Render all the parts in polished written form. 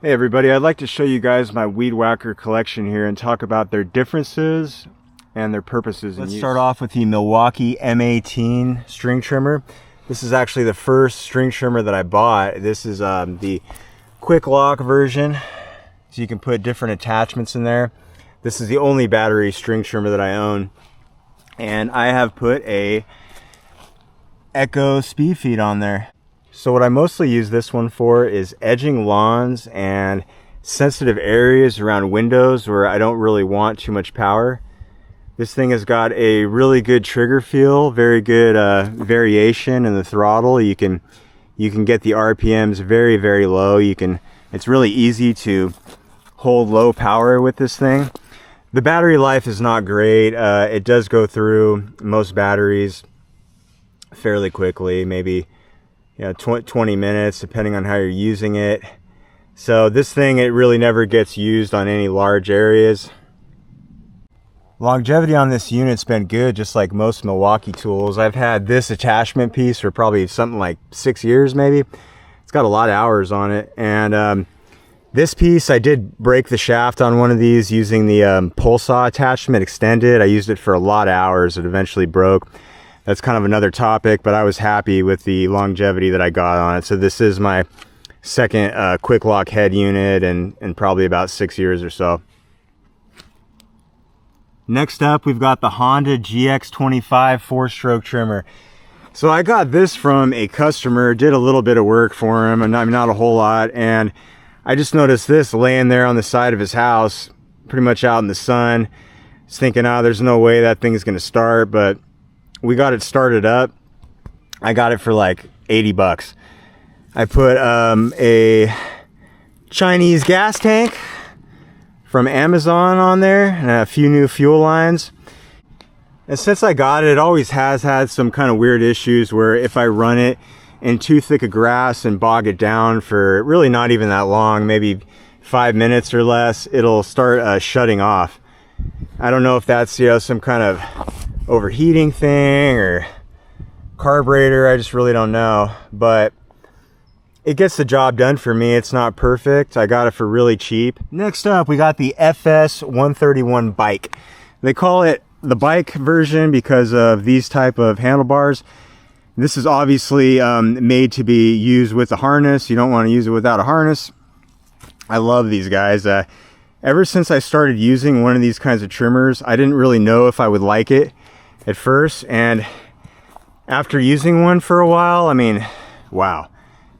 Hey everybody, I'd like to show you guys my Weed Whacker collection here and talk about their differences and their purposes. Let's start off with the Milwaukee M18 string trimmer. This is actually the first string trimmer that I bought. This is the quick lock version, so you can put different attachments in there. This is the only battery string trimmer that I own, and I have put a Echo speed feed on there. So what I mostly use this one for is edging lawns and sensitive areas around windows where I don't really want too much power. This thing has got a really good trigger feel, very good variation in the throttle. You can get the RPMs very, very low. It's really easy to hold low power with this thing. The battery life is not great. It does go through most batteries fairly quickly, maybe 20 minutes depending on how you're using it. So this thing, it really never gets used on any large areas. Longevity on this unit's been good, just like most Milwaukee tools. I've had this attachment piece for probably something like 6 years maybe. It's got a lot of hours on it, and this piece, I did break the shaft on one of these using the pull saw attachment extended. I used it for a lot of hours. It eventually broke. That's kind of another topic, but I was happy with the longevity that I got on it. So this is my second quick lock head unit in probably about 6 years or so. Next up, we've got the Honda GX25 4-stroke trimmer. So I got this from a customer, did a little bit of work for him, and not a whole lot. And I just noticed this laying there on the side of his house, pretty much out in the sun. I was thinking, there's no way that thing's gonna start, but we got it started up. I got it for like 80 bucks. I put a Chinese gas tank from Amazon on there and a few new fuel lines. And since I got it, it always has had some kind of weird issues where if I run it in too thick of grass and bog it down for really not even that long, maybe 5 minutes or less, it'll start shutting off. I don't know if that's some kind of overheating thing or carburetor, I just really don't know, but it gets the job done for me. It's not perfect. I got it for really cheap. Next up, we got the FS 131 bike. They call it the bike version because of these type of handlebars. This is obviously made to be used with a harness. You don't want to use it without a harness. I love these guys. Ever since I started using one of these kinds of trimmers, I didn't really know if I would like it at first, and after using one for a while, I mean, wow,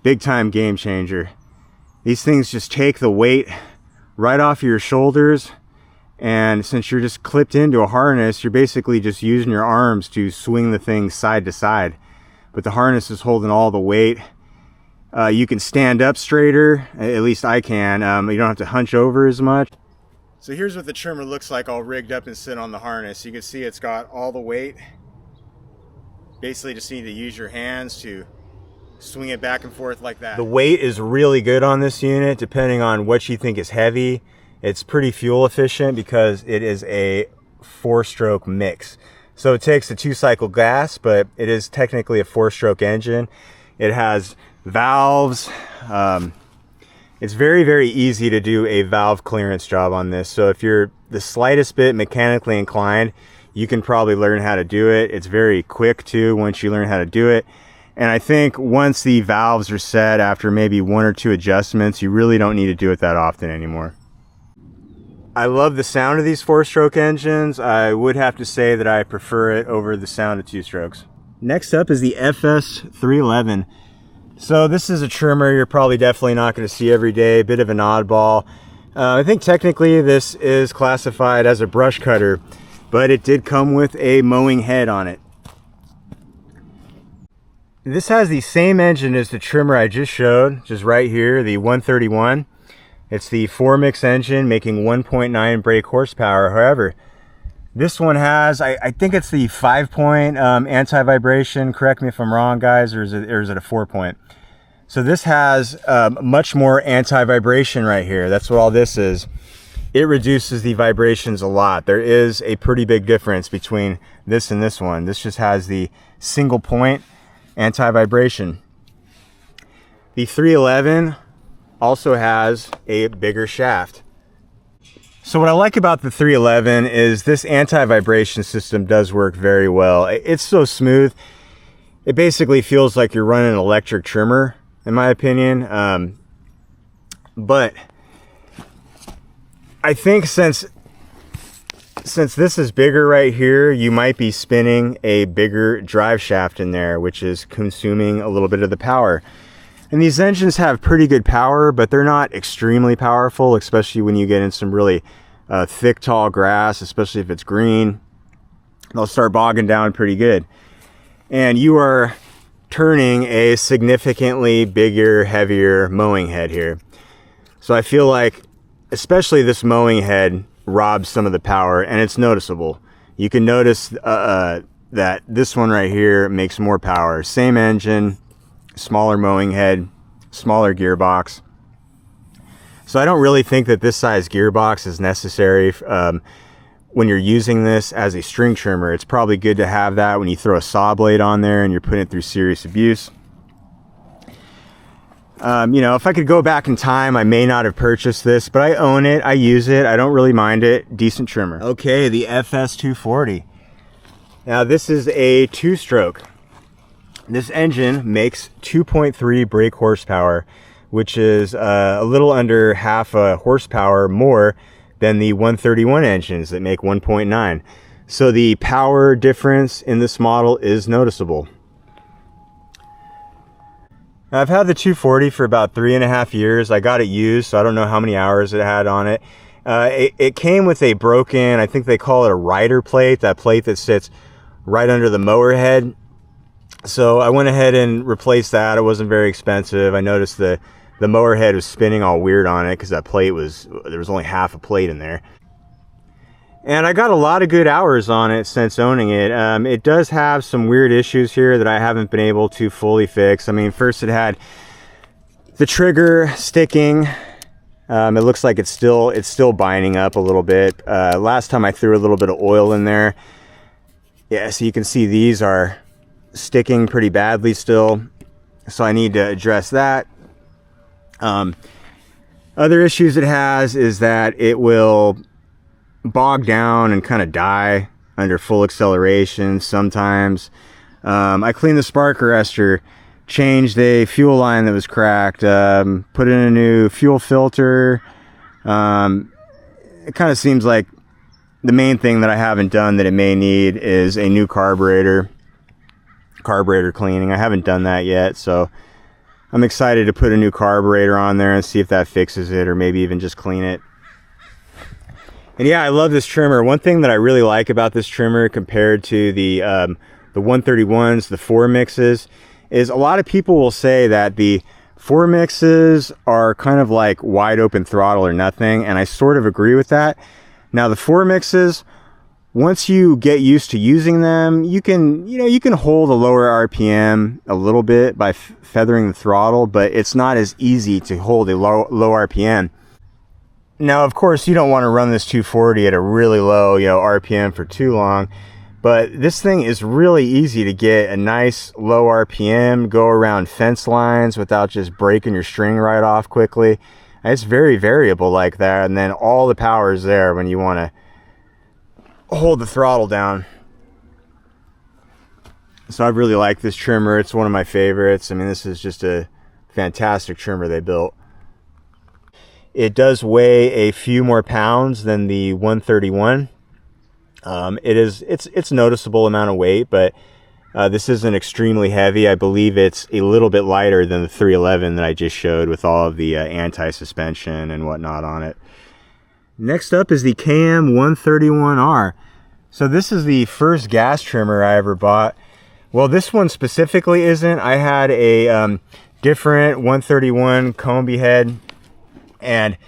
big time game changer. These things just take the weight right off your shoulders, and since you're just clipped into a harness, you're basically just using your arms to swing the thing side to side, but the harness is holding all the weight. You can stand up straighter, at least I can. You don't have to hunch over as much. So here's what the trimmer looks like all rigged up and sit on the harness. You can see it's got all the weight. Basically just need to use your hands to swing it back and forth like that. The weight is really good on this unit, depending on what you think is heavy. It's pretty fuel efficient because it is a 4-stroke mix. So it takes a 2-cycle gas, but it is technically a 4-stroke engine. It has valves. It's very, very easy to do a valve clearance job on this. So if you're the slightest bit mechanically inclined, you can probably learn how to do it. It's very quick too once you learn how to do it. And I think once the valves are set after maybe 1 or 2 adjustments, you really don't need to do it that often anymore. I love the sound of these 4-stroke engines. I would have to say that I prefer it over the sound of 2-strokes. Next up is the FS 311. So this is a trimmer you're probably definitely not going to see every day, a bit of an oddball. I think technically this is classified as a brush cutter, but it did come with a mowing head on it. This has the same engine as the trimmer I just showed, just right here, the 131. It's the 4-mix engine making 1.9 brake horsepower. However, this one has, I think it's the 5-point anti-vibration. Correct me if I'm wrong, guys, or is it a 4-point? So this has much more anti-vibration right here. That's what all this is. It reduces the vibrations a lot. There is a pretty big difference between this and this one. This just has the single point anti-vibration. The 311 also has a bigger shaft. So what I like about the 311 is this anti-vibration system does work very well. It's so smooth. It basically feels like you're running an electric trimmer, in my opinion. But I think since this is bigger right here, you might be spinning a bigger drive shaft in there, which is consuming a little bit of the power. And these engines have pretty good power, but they're not extremely powerful, especially when you get in some really thick, tall grass, especially if it's green. They'll start bogging down pretty good. And you are turning a significantly bigger, heavier mowing head here. So I feel like, especially this mowing head robs some of the power, and it's noticeable. You can notice that this one right here makes more power. Same engine, smaller mowing head, smaller gearbox. So I don't really think that this size gearbox is necessary when you're using this as a string trimmer. It's probably good to have that when you throw a saw blade on there and you're putting it through serious abuse. You know, if I could go back in time, I may not have purchased this, but I own it, I use it, I don't really mind it. Decent trimmer. Okay, the FS240. Now this is a 2-stroke. This engine makes 2.3 brake horsepower, which is a little under half a horsepower more than the 131 engines that make 1.9. So the power difference in this model is noticeable. Now, I've had the 240 for about 3.5 years. I got it used, so I don't know how many hours it had on it. It came with a broken, I think they call it a rider plate, that plate that sits right under the mower head. So I went ahead and replaced that. It wasn't very expensive. I noticed the mower head was spinning all weird on it because that plate there was only half a plate in there. And I got a lot of good hours on it since owning it. It does have some weird issues here that I haven't been able to fully fix. I mean, first it had the trigger sticking. It looks like it's still binding up a little bit. Last time I threw a little bit of oil in there. Yeah, so you can see these are sticking pretty badly still. So I need to address that. Other issues it has is that it will bog down and kind of die under full acceleration sometimes. I cleaned the spark arrestor, changed a fuel line that was cracked, put in a new fuel filter. It kind of seems like the main thing that I haven't done that it may need is a new carburetor cleaning. I haven't done that yet, so I'm excited to put a new carburetor on there and see if that fixes it, or maybe even just clean it. And yeah, I love this trimmer. One thing that I really like about this trimmer compared to the 131s, the 4 mixes, is a lot of people will say that the 4 mixes are kind of like wide open throttle or nothing, and I sort of agree with that. Now the 4 mixes, once you get used to using them, you can hold a lower RPM a little bit by feathering the throttle, but it's not as easy to hold a low RPM. Now, of course, you don't want to run this 240 at a really low, RPM for too long, but this thing is really easy to get a nice low RPM, go around fence lines without just breaking your string right off quickly. It's very variable like that, and then all the power is there when you want to hold the throttle down. So I really like this trimmer. It's one of my favorites. I mean, this is just a fantastic trimmer they built. It does weigh a few more pounds than the 131. It's noticeable amount of weight, but this isn't extremely heavy. I believe it's a little bit lighter than the 311 that I just showed with all of the anti-suspension and whatnot on it. Next up is the KM131R. So this is the first gas trimmer I ever bought. Well, this one specifically isn't. I had a different 131 Combi head, and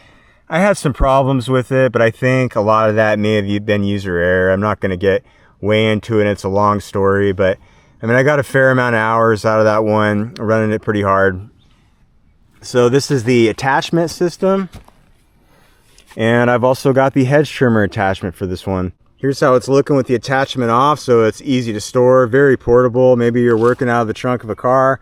I had some problems with it, but I think a lot of that may have been user error. I'm not going to get way into it. It's a long story, but I mean, I got a fair amount of hours out of that one, running it pretty hard. So this is the attachment system, and I've also got the hedge trimmer attachment for this one. Here's how it's looking with the attachment off, so it's easy to store, very portable. Maybe you're working out of the trunk of a car.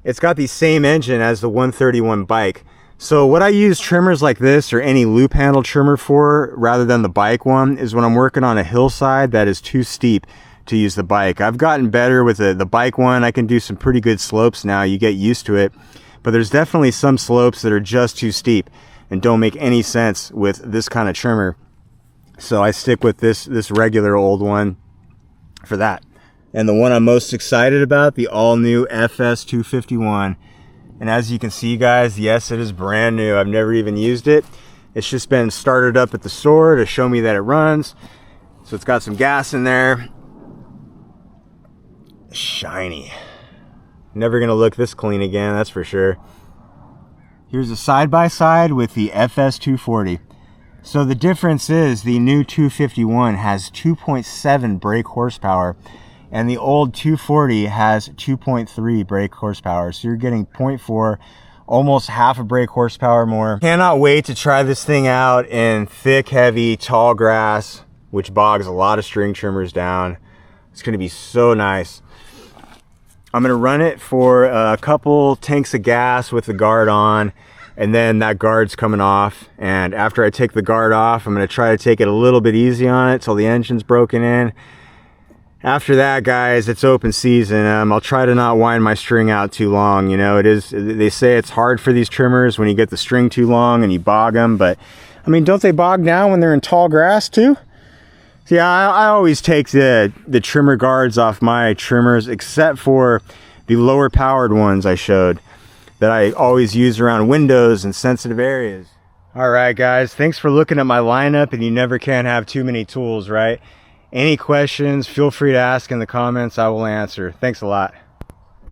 It's got the same engine as the 131 bike. So what I use trimmers like this or any loop handle trimmer for, rather than the bike one, is when I'm working on a hillside that is too steep to use the bike. I've gotten better with the bike one. I can do some pretty good slopes now. You get used to it. But there's definitely some slopes that are just too steep and don't make any sense with this kind of trimmer. So I stick with this regular old one for that. And the one I'm most excited about, the all new FS251. And as you can see, guys, yes, it is brand new. I've never even used it. It's just been started up at the store to show me that it runs. So it's got some gas in there. Shiny. Never gonna look this clean again, that's for sure. Here's a side-by-side with the FS240. So the difference is the new 251 has 2.7 brake horsepower and the old 240 has 2.3 brake horsepower. So you're getting 0.4, almost half a brake horsepower more. Cannot wait to try this thing out in thick, heavy, tall grass, which bogs a lot of string trimmers down. It's gonna be so nice. I'm gonna run it for a couple tanks of gas with the guard on, and then that guard's coming off. And after I take the guard off, I'm gonna try to take it a little bit easy on it till the engine's broken in. After that, guys, it's open season. I'll try to not wind my string out too long. You know, they say it's hard for these trimmers when you get the string too long and you bog them, but I mean, don't they bog down when they're in tall grass too? See, I always take the trimmer guards off my trimmers, except for the lower powered ones I showed that I always use around windows and sensitive areas. All right, guys, thanks for looking at my lineup, and you never can have too many tools, right? Any questions, feel free to ask in the comments. I will answer. Thanks a lot.